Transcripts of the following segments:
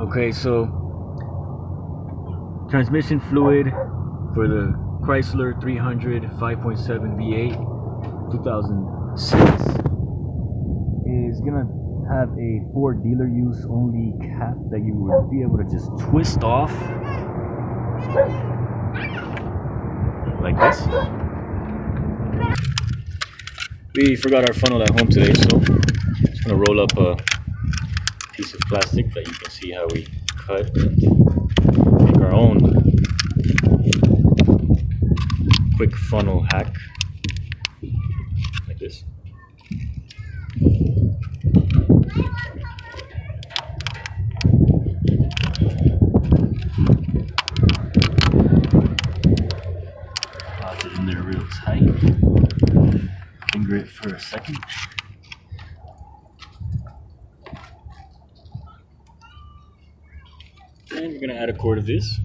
Okay, so transmission fluid for the Chrysler 300 5.7 V8 2006 is gonna have a for dealer use only cap that you would be able to just twist off like this. We forgot our funnel at home today, so I'm just gonna roll up a piece of plastic that you can see how we cut, make our own quick funnel hack like this. Lock it in there real tight. Finger it for a second. And we're gonna add a quart of this.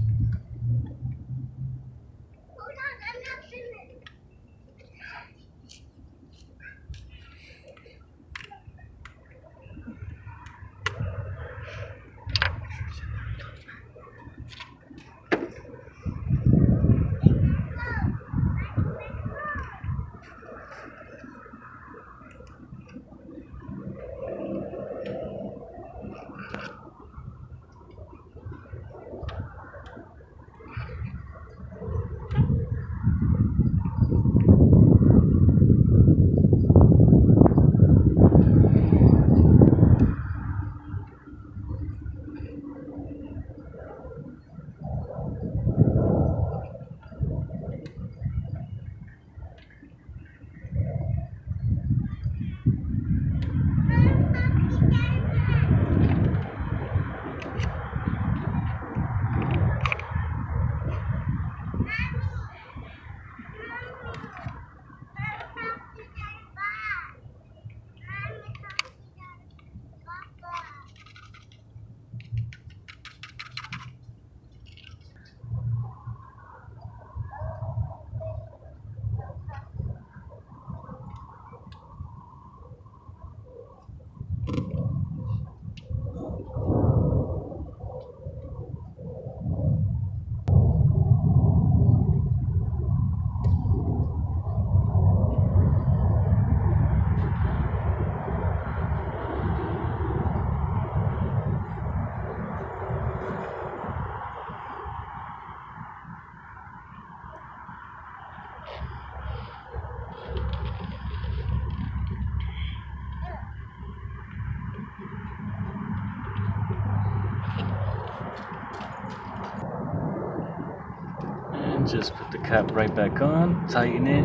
And just put the cap right back on, tighten it,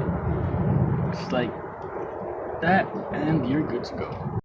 just like that, and you're good to go.